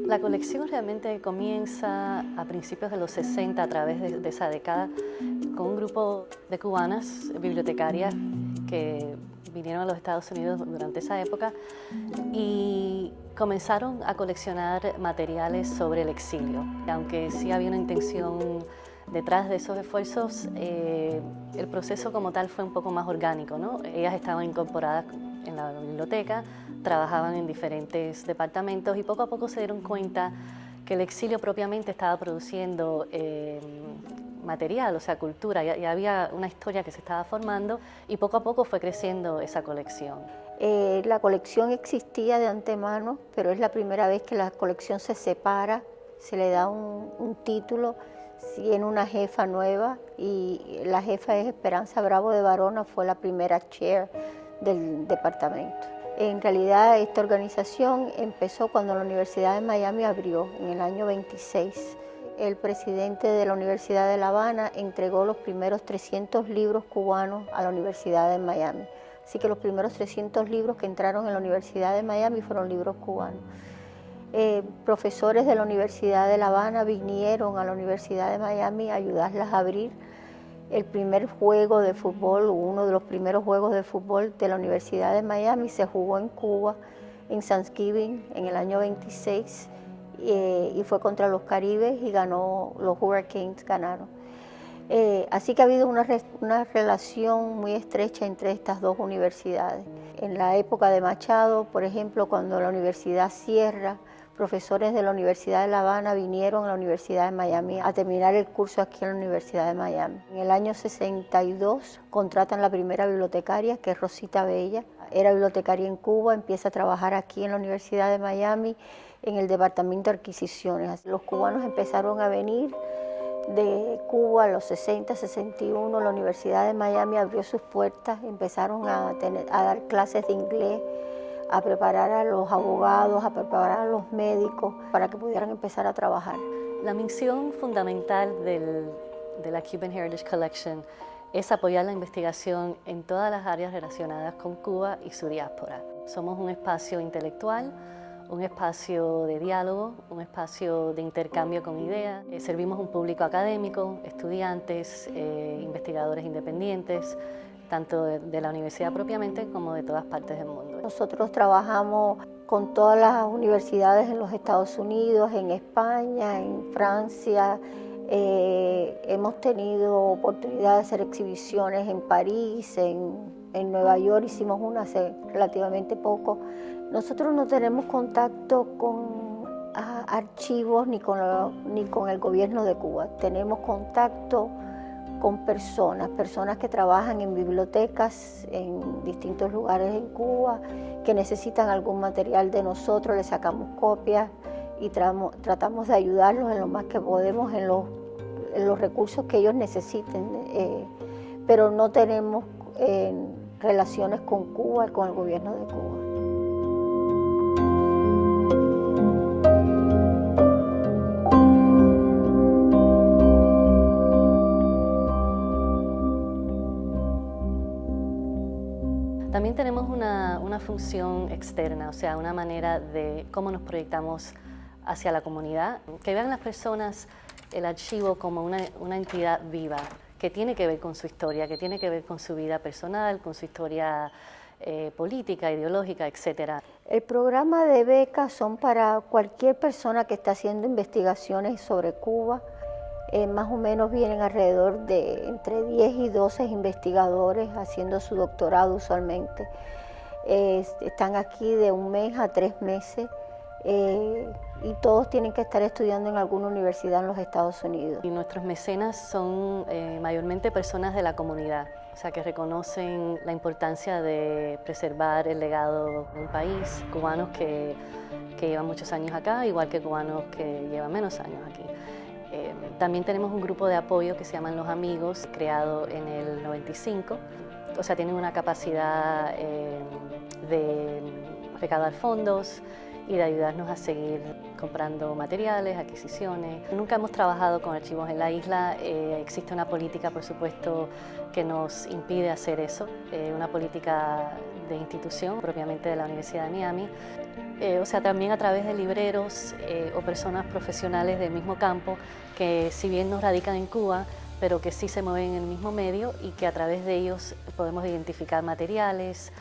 La colección realmente comienza a principios de los 60, a través de esa década, con un grupo de cubanas bibliotecarias que vinieron a los Estados Unidos durante esa época y comenzaron a coleccionar materiales sobre el exilio. Aunque sí había una intención detrás de esos esfuerzos, el proceso como tal fue un poco más orgánico, ¿no? Ellas estaban incorporadas en la biblioteca, trabajaban en diferentes departamentos y poco a poco se dieron cuenta que el exilio propiamente estaba produciendo material, o sea, cultura, y había una historia que se estaba formando y poco a poco fue creciendo esa colección. La colección existía de antemano, pero es la primera vez que la colección se separa, se le da un título, tiene una jefa nueva y la jefa es Esperanza Bravo de Barona, fue la primera chair del departamento. En realidad esta organización empezó cuando la Universidad de Miami abrió en el año 26. El presidente de la Universidad de La Habana entregó los primeros 300 libros cubanos a la Universidad de Miami. Así que los primeros 300 libros que entraron en la Universidad de Miami fueron libros cubanos. Profesores de la Universidad de La Habana vinieron a la Universidad de Miami a ayudarlas a abrir el primer juego de fútbol, uno de los primeros juegos de fútbol de la Universidad de Miami se jugó en Cuba, en Thanksgiving, en el año 26, y fue contra los Caribes y ganó, los Hurricanes ganaron. Así que ha habido una relación muy estrecha entre estas dos universidades. En la época de Machado, por ejemplo, cuando la universidad cierra, profesores de la Universidad de La Habana vinieron a la Universidad de Miami a terminar el curso aquí en la Universidad de Miami. En el año 62 contratan la primera bibliotecaria, que es Rosita Bella. Era bibliotecaria en Cuba, empieza a trabajar aquí en la Universidad de Miami en el departamento de adquisiciones. Los cubanos empezaron a venir de Cuba a los 60, 61, la Universidad de Miami abrió sus puertas, empezaron a dar clases de inglés, a preparar a los abogados, a preparar a los médicos para que pudieran empezar a trabajar. La misión fundamental de la Cuban Heritage Collection es apoyar la investigación en todas las áreas relacionadas con Cuba y su diáspora. Somos un espacio intelectual, un espacio de diálogo, un espacio de intercambio con ideas. Servimos un público académico, estudiantes, investigadores independientes, tanto de la universidad propiamente como de todas partes del mundo. Nosotros trabajamos con todas las universidades en los Estados Unidos, en España, en Francia. Hemos tenido oportunidad de hacer exhibiciones en París, en Nueva York, hicimos una hace relativamente poco. Nosotros no tenemos contacto con archivos ni con el gobierno de Cuba. Tenemos contacto con personas que trabajan en bibliotecas en distintos lugares en Cuba, que necesitan algún material de nosotros, les sacamos copias y tratamos de ayudarlos en lo más que podemos en los recursos que ellos necesiten, pero no tenemos relaciones con Cuba, con el gobierno de Cuba. También tenemos una función externa, o sea, una manera de cómo nos proyectamos hacia la comunidad, que vean las personas el archivo como una entidad viva, que tiene que ver con su historia, que tiene que ver con su vida personal, con su historia política, ideológica, etc. El programa de becas son para cualquier persona que está haciendo investigaciones sobre Cuba. Más o menos vienen alrededor de entre 10 y 12 investigadores haciendo su doctorado usualmente. Están aquí de 1 mes a 3 meses y todos tienen que estar estudiando en alguna universidad en los Estados Unidos. Y nuestros mecenas son mayormente personas de la comunidad, o sea, que reconocen la importancia de preservar el legado de un país, cubanos que llevan muchos años acá, igual que cubanos que llevan menos años aquí. También tenemos un grupo de apoyo que se llaman Los Amigos, creado en el 95. O sea, tienen una capacidad de recaudar fondos y de ayudarnos a seguir comprando materiales, adquisiciones. Nunca hemos trabajado con archivos en la isla. Existe una política, por supuesto, que nos impide hacer eso, una política de institución, propiamente de la Universidad de Miami. O sea, también a través de libreros o personas profesionales del mismo campo que si bien no radican en Cuba, pero que sí se mueven en el mismo medio y que a través de ellos podemos identificar materiales,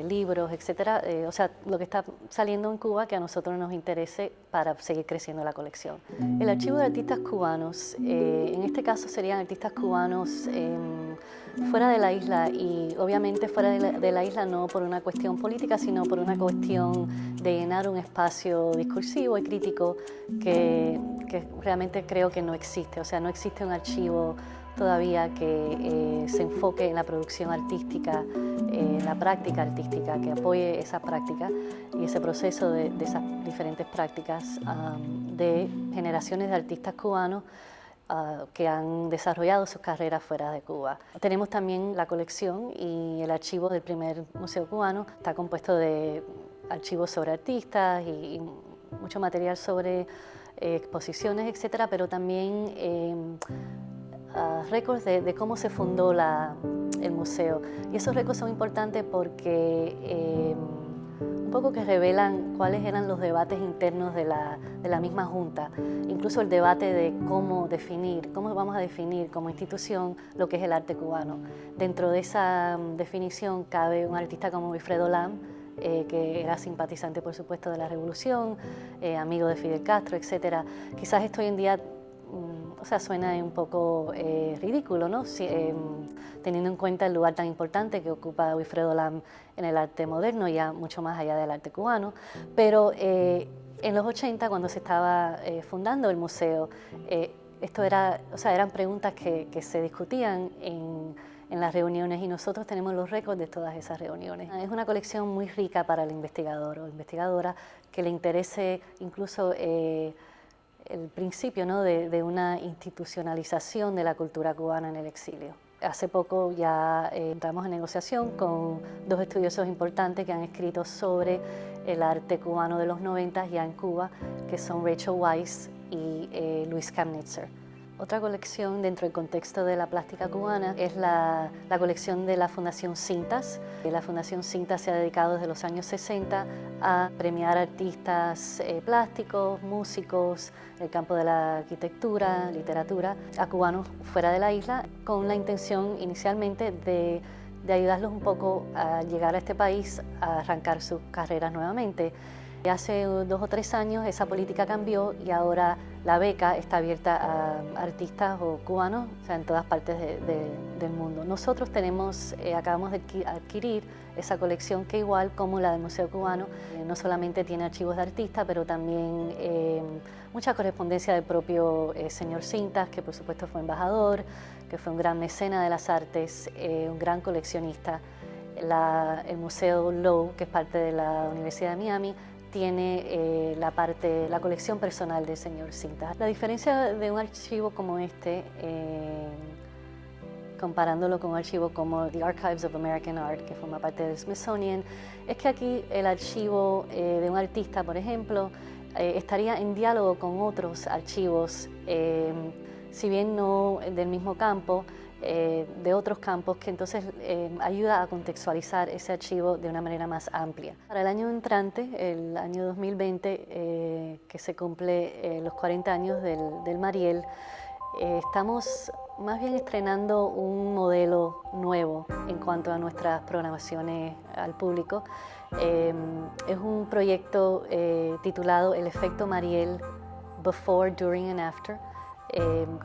libros, etcétera. O sea, lo que está saliendo en Cuba que a nosotros nos interese para seguir creciendo la colección. El archivo de artistas cubanos, en este caso serían artistas cubanos fuera de la isla y obviamente fuera de la isla no por una cuestión política, sino por una cuestión de llenar un espacio discursivo y crítico que realmente creo que no existe. O sea, no existe un archivo todavía que se enfoque en la producción artística, en la práctica artística, que apoye esa práctica y ese proceso de esas diferentes prácticas de generaciones de artistas cubanos que han desarrollado sus carreras fuera de Cuba. Tenemos también la colección y el archivo del primer museo cubano. Está compuesto de archivos sobre artistas y mucho material sobre exposiciones, etcétera, pero también récords de cómo se fundó el museo. Y esos récords son importantes porque un poco que revelan cuáles eran los debates internos de la misma Junta, incluso el debate de cómo vamos a definir como institución lo que es el arte cubano. Dentro de esa definición cabe un artista como Wilfredo Lam, que era simpatizante, por supuesto, de la Revolución, amigo de Fidel Castro, etc. Quizás esto hoy en día o sea, suena un poco ridículo, ¿no? Teniendo en cuenta el lugar tan importante que ocupa Wilfredo Lam en el arte moderno, ya mucho más allá del arte cubano. Pero en los 80, cuando se estaba fundando el museo, eran preguntas que se discutían en las reuniones y nosotros tenemos los récords de todas esas reuniones. Es una colección muy rica para el investigador o investigadora que le interese incluso el principio, ¿no?, de una institucionalización de la cultura cubana en el exilio. Hace poco ya entramos en negociación con dos estudiosos importantes que han escrito sobre el arte cubano de los 90 ya en Cuba, que son Rachel Weisz y Luis Kamnitzer. Otra colección dentro del contexto de la plástica cubana es la colección de la Fundación Cintas. La Fundación Cintas se ha dedicado desde los años 60 a premiar artistas plásticos, músicos, en el campo de la arquitectura, literatura, a cubanos fuera de la isla, con la intención inicialmente de ayudarlos un poco a llegar a este país, a arrancar sus carreras nuevamente. Hace 2 o 3 años esa política cambió y ahora la beca está abierta a artistas o cubanos, o sea, en todas partes del mundo. Nosotros acabamos de adquirir esa colección que igual como la del Museo Cubano, no solamente tiene archivos de artistas, pero también mucha correspondencia del propio señor Cintas, que por supuesto fue embajador, que fue un gran mecena de las artes, un gran coleccionista. El Museo Low, que es parte de la Universidad de Miami, tiene la colección personal del señor Cintas. La diferencia de un archivo como este, comparándolo con un archivo como The Archives of American Art, que forma parte del Smithsonian, es que aquí el archivo de un artista, por ejemplo, estaría en diálogo con otros archivos, si bien no del mismo campo, de otros campos, que entonces ayuda a contextualizar ese archivo de una manera más amplia. Para el año entrante, el año 2020, que se cumple los 40 años del Mariel, estamos más bien estrenando un modelo nuevo en cuanto a nuestras programaciones al público. Es un proyecto titulado El Efecto Mariel, Before, During and After,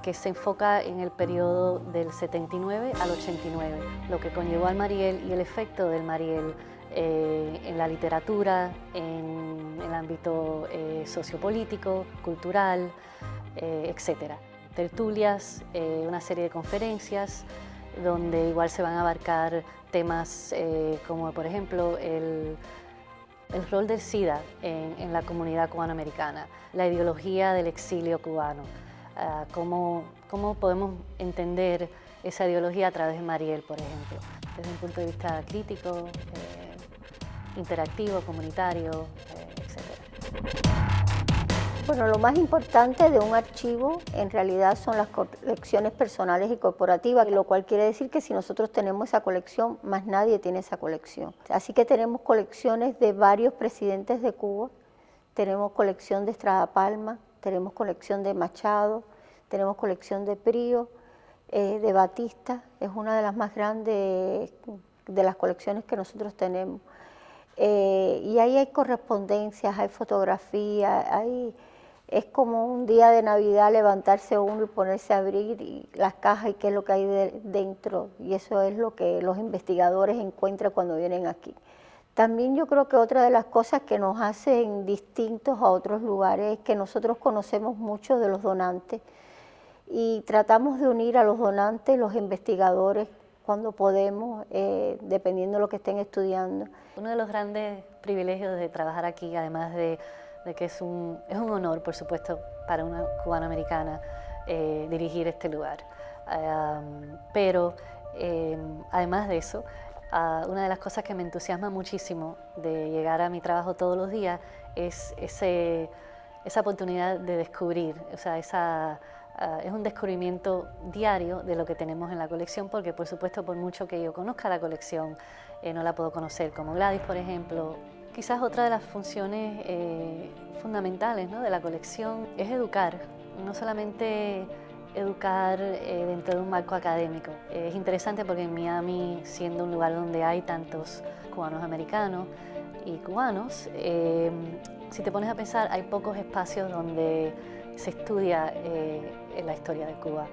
que se enfoca en el periodo del 79 al 89, lo que conllevó al Mariel y el efecto del Mariel en la literatura, en el ámbito sociopolítico, cultural, etc. Tertulias, una serie de conferencias donde igual se van a abarcar temas como por ejemplo el rol del SIDA en la comunidad cubanoamericana, la ideología del exilio cubano, cómo podemos entender esa ideología a través de Mariel, por ejemplo, desde un punto de vista crítico, interactivo, comunitario, etc. Bueno, lo más importante de un archivo en realidad son las colecciones personales y corporativas, lo cual quiere decir que si nosotros tenemos esa colección, más nadie tiene esa colección. Así que tenemos colecciones de varios presidentes de Cuba, tenemos colección de Estrada Palma, tenemos colección de Machado, tenemos colección de Prío, de Batista, es una de las más grandes de las colecciones que nosotros tenemos. Y ahí hay correspondencias, hay fotografías, es como un día de Navidad levantarse uno y ponerse a abrir las cajas y qué es lo que hay dentro, y eso es lo que los investigadores encuentran cuando vienen aquí. También yo creo que otra de las cosas que nos hacen distintos a otros lugares es que nosotros conocemos mucho de los donantes y tratamos de unir a los donantes, los investigadores, cuando podemos, dependiendo de lo que estén estudiando. Uno de los grandes privilegios de trabajar aquí, además de que es un honor, por supuesto, para una cubanoamericana dirigir este lugar. Pero además de eso, una de las cosas que me entusiasma muchísimo de llegar a mi trabajo todos los días es esa oportunidad de descubrir, o sea, es un descubrimiento diario de lo que tenemos en la colección, porque por supuesto, por mucho que yo conozca la colección, no la puedo conocer como Gladys, por ejemplo. Quizás otra de las funciones fundamentales, ¿no?, de la colección es educar, no solamente educar dentro de un marco académico. Es interesante porque en Miami, siendo un lugar donde hay tantos cubanos americanos y cubanos, si te pones a pensar, hay pocos espacios donde se estudia la historia de Cuba.